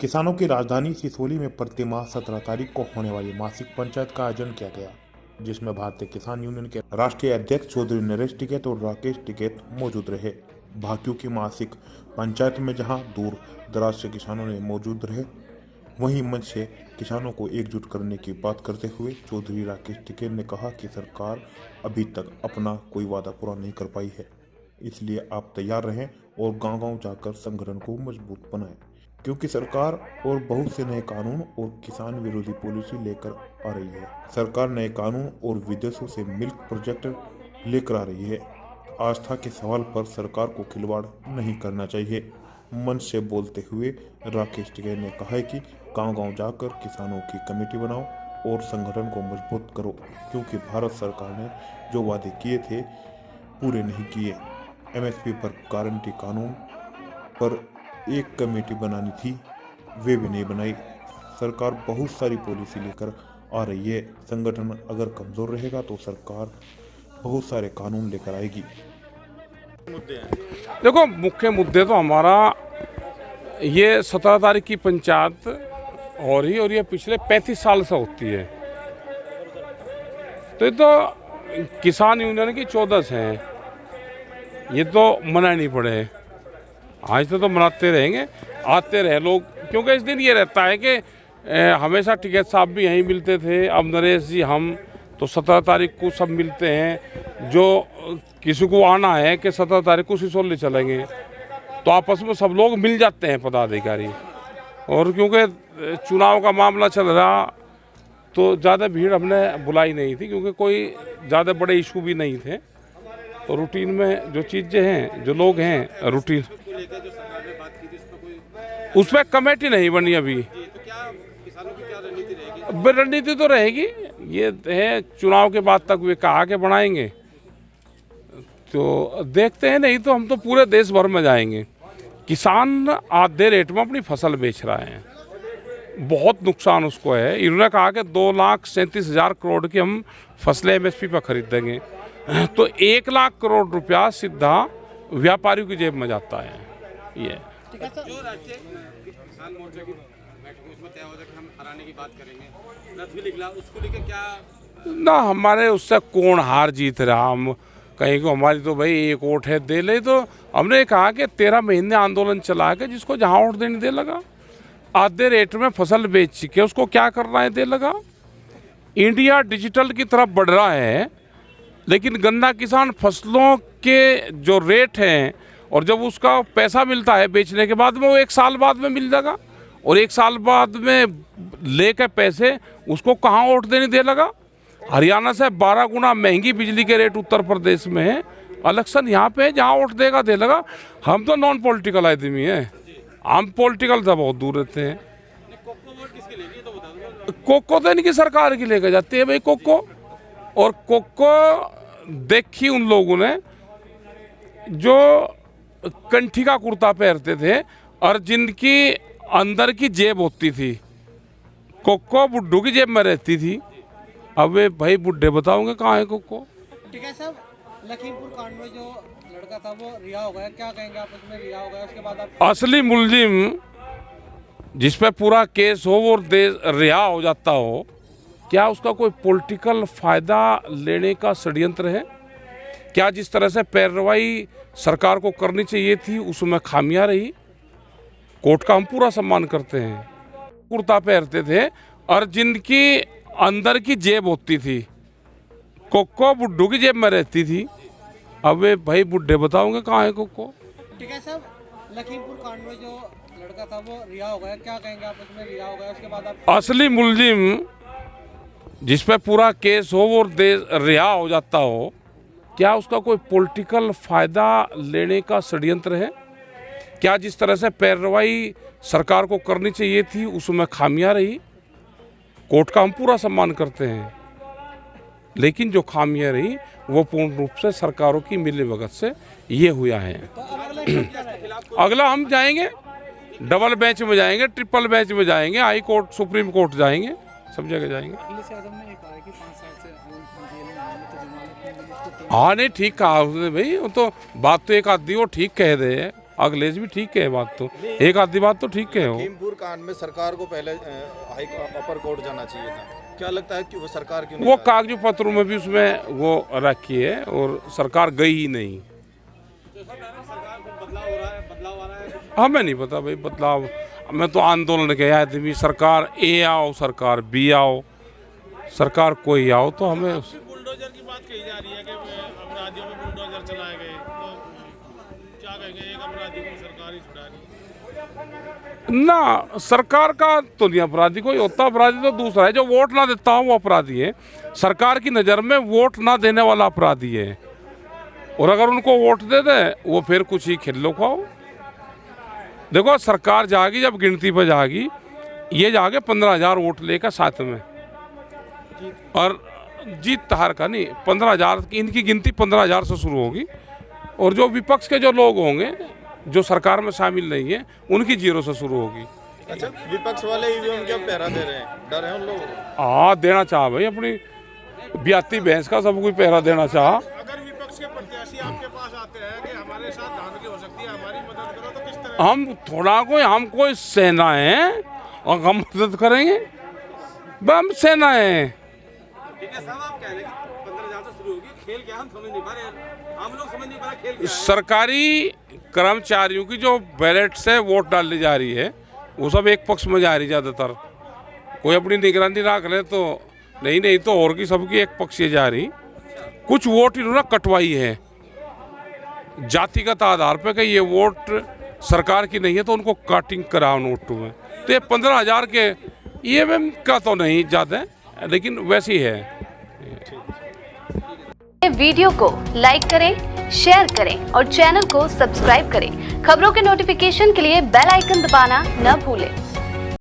किसानों की राजधानी सिसोली में प्रतिमाह 17 तारीख को होने वाली मासिक पंचायत का आयोजन किया गया, जिसमें भारतीय किसान यूनियन के राष्ट्रीय अध्यक्ष चौधरी नरेश टिकैत और राकेश टिकैत मौजूद रहे। भाकियों की मासिक पंचायत में जहां दूर दराज से किसानों ने मौजूद रहे, वहीं मंच से किसानों को एकजुट करने की बात करते हुए चौधरी राकेश टिकैत ने कहा कि सरकार अभी तक अपना कोई वादा पूरा नहीं कर पाई है, इसलिए आप तैयार रहें और गांव-गांव जाकर संगठन को मजबूत बनाएं, क्योंकि सरकार और बहुत से नए कानून और किसान विरोधी पॉलिसी लेकर आ रही है। सरकार नए कानून और विदेशों से मिल्क प्रोजेक्ट लेकर आ रही है। आस्था के सवाल पर सरकार को खिलवाड़ नहीं करना चाहिए। मंच से बोलते हुए राकेश टिकैत ने कहा कि गांव-गांव जाकर किसानों की कमेटी बनाओ और संगठन को मजबूत करो, क्योंकि भारत सरकार ने जो वादे किए थे पूरे नहीं किए। एमएसपी पर गारंटी कानून पर एक कमेटी बनानी थी, वे भी नहीं बनाई। सरकार बहुत सारी पॉलिसी लेकर आ रही है। संगठन अगर कमजोर रहेगा तो सरकार बहुत सारे कानून लेकर आएगी। देखो, मुख्य मुद्दे तो हमारा ये 17 तारीख की पंचायत हो रही और ये पिछले 35 साल से होती है। तो ये तो किसान यूनियन की 14 है, ये तो मना नहीं पड़े। आज तो मनाते रहेंगे, आते रहे लोग, क्योंकि इस दिन ये रहता है कि हमेशा टिकैत साहब भी यहीं मिलते थे। अब नरेश जी हम तो 17 तारीख को सब मिलते हैं। जो किसी को आना है कि 17 तारीख को सिसोली चलेंगे तो आपस में सब लोग मिल जाते हैं पदाधिकारी। और क्योंकि चुनाव का मामला चल रहा तो ज़्यादा भीड़ हमने बुलाई नहीं थी, क्योंकि कोई ज़्यादा बड़े इशू भी नहीं थे। तो रूटीन में जो चीज़ें हैं, जो लोग हैं रूटीन, उस पर कमेटी नहीं बनी अभी। रणनीति तो रहेगी, ये है चुनाव के बाद तक वे कहा के बनाएंगे, तो देखते हैं। नहीं तो हम तो पूरे देश भर में जाएंगे। किसान आधे रेट में अपनी फसल बेच रहा है, बहुत नुकसान उसको है। इन्होंने कहा कि 2,37,000 करोड़ की हम फसलें एमएसपी पर खरीदेंगे, तो 1 लाख करोड़ रुपया सीधा व्यापारियों की जेब में जाता है। ये जो राज्य किसान मोर्चा की बैठक उसमें तय हो जाए कि हम हराने की बात करेंगे, रथ भी निकला, उसको लेकर क्या ना हमारे उससे कौन हार जीत रहा। हम कहीं को हमारी तो भाई एक वोट है, दे ले। तो हमने कहा कि 13 महीने आंदोलन चला के जिसको जहाँ वोट देने दे लगा, आधे रेट में फसल बेच के उसको क्या करना है दे लगा। इंडिया डिजिटल की तरफ बढ़ रहा है, लेकिन गन्ना किसान फसलों के जो रेट हैं और जब उसका पैसा मिलता है बेचने के बाद में, वो 1 साल बाद में मिल जाएगा। और 1 साल बाद में लेकर पैसे उसको कहाँ वोट देने दे लगा। हरियाणा से 12 गुना महंगी बिजली के रेट उत्तर प्रदेश में है। इलेक्शन यहाँ पे जहाँ वोट देगा दे लगा। हम तो नॉन पॉलिटिकल आदमी हैं, हम पॉलिटिकल से बहुत दूर रहते हैं। कोको तो इनकी सरकार की लेकर जाती है भाई कोको। और कोको देखी उन लोगों ने जो कंठी का कुर्ता पहनते थे और जिनकी अंदर की जेब होती थी। कोको बुड्ढों की जेब में रहती थी। अब वे भाई बुड्ढे बताओगे कहाँ है कोको। ठीक है साहब, लखीमपुर कांड में जो लड़का था वो रिहा हो गया, क्या कहेंगे आप उसमें? रिहा हो गया, उसके बाद आप असली मुलजिम जिस पे पूरा केस हो वो रिहा हो जाता हो, क्या उसका कोई पॉलिटिकल फायदा लेने का षड्यंत्र है? क्या जिस तरह से पैरवाई सरकार को करनी चाहिए थी उसमें खामियां रही? कोर्ट का हम पूरा सम्मान करते हैं। कुर्ता पहनते थे और जिनकी अंदर की जेब होती थी। कोको बुड्ढों की जेब में रहती थी। अब वे भाई बुड्ढे बताओगे कहाँ है कोको। ठीक है साहब, लखीमपुर कांड में जो लड़का था वो रिहा हो गया, क्या कहेंगे आप उसमें? रिहा हो गया, उसके बाद आप असली मुलजिम जिस पे पूरा केस हो वो रिहा हो जाता हो, क्या उसका कोई पॉलिटिकल फायदा लेने का षड्यंत्र है? क्या जिस तरह से पैरवाई सरकार को करनी चाहिए थी उसमें खामियां रही? कोर्ट का हम पूरा सम्मान करते हैं, लेकिन जो खामियां रही वो पूर्ण रूप से सरकारों की मिलीभगत से ये हुआ है। अगला हम जाएंगे, डबल बेंच में जाएंगे, ट्रिपल बेंच में जाएंगे, हाई कोर्ट, सुप्रीम कोर्ट जाएंगे, सब जगह जाएंगे। हाँ नहीं, ठीक कहा उसने भाई। वो तो बात तो एक आदमी वो ठीक कह दे है। अखिलेश भी ठीक है, बात तो एक आधी बात तो ठीक है। लखीमपुर कांड में सरकार को पहले अपर कोर्ट जाना चाहिए था, क्या लगता है कि वो सरकार क्यों नहीं वो गई? कागजी पत्रों में भी उसमें वो रखी है और सरकार गई ही नहीं। सरकार को बदलाव आ रहा है। हमें नहीं पता भाई बदलाव, मैं तो आंदोलन के आदमी, सरकार ए आओ सरकार बी आओ सरकार कोई आओ तो हमें बुलडोजर की बात कही जा रही है कि अपराधियों में बुलडोजर चलाए गए, तो क्या कहेंगे, एक अपराधी को सरकार ही छुड़ा रही है। ना सरकार का तो नहीं अपराधी कोई होता, अपराधी तो दूसरा है जो वोट ना देता हो वो अपराधी है। सरकार की नज़र में वोट ना देने वाला अपराधी है, और अगर उनको वोट दे दे वो फिर कुछ ही खिल्लो खाओ। देखो सरकार जाएगी जब गिनती पर जाएगी, ये जाके 15,000 वोट लेकर साथ में, और जीत हार का नहीं, 15,000 इनकी गिनती 15,000 से शुरू होगी, और जो विपक्ष के जो लोग होंगे जो सरकार में शामिल नहीं है उनकी 0 से शुरू होगी। अच्छा, विपक्ष वाले ईवीएम क्या पहरा दे रहे हैं, डर है उन लोगों को? हाँ देना चाह भाई, अपनी ब्याती भैंस का सब कोई पहरा देना चाह। अगर विपक्ष के प्रत्याशी आपके पास आते हैं कि हमारे साथ धांधली हो सकती है, हमारी मदद करो, तो किस तरह? हम कोई सेना है और हम मदद करेंगे, हम सेना है। ठीक है साहब, आप कह रहे हैं कि 15,000 से शुरू होगी, खेल क्या हम समझ नहीं पा रहे, हम लोग समझ नहीं पा रहे खेल क्या है। सरकारी कर्मचारियों की जो बैलेट से वोट डाली जा रही है वो सब एक पक्ष में जा रही ज़्यादातर, कोई अपनी निगरानी रख ले तो नहीं तो और की सबकी एक पक्षीय जा रही। कुछ वोट इन्होंने कटवाई है जातिगत आधार पे कि ये वोट सरकार की नहीं है तो उनको काटिंग कराओ नोटों में, तो ये 15,000 के ईवीएम का तो नहीं ज़्यादा, लेकिन वैसी है। वीडियो को लाइक करें, शेयर करें और चैनल को सब्सक्राइब करें। खबरों के नोटिफिकेशन के लिए बेल आइकन दबाना न भूलें।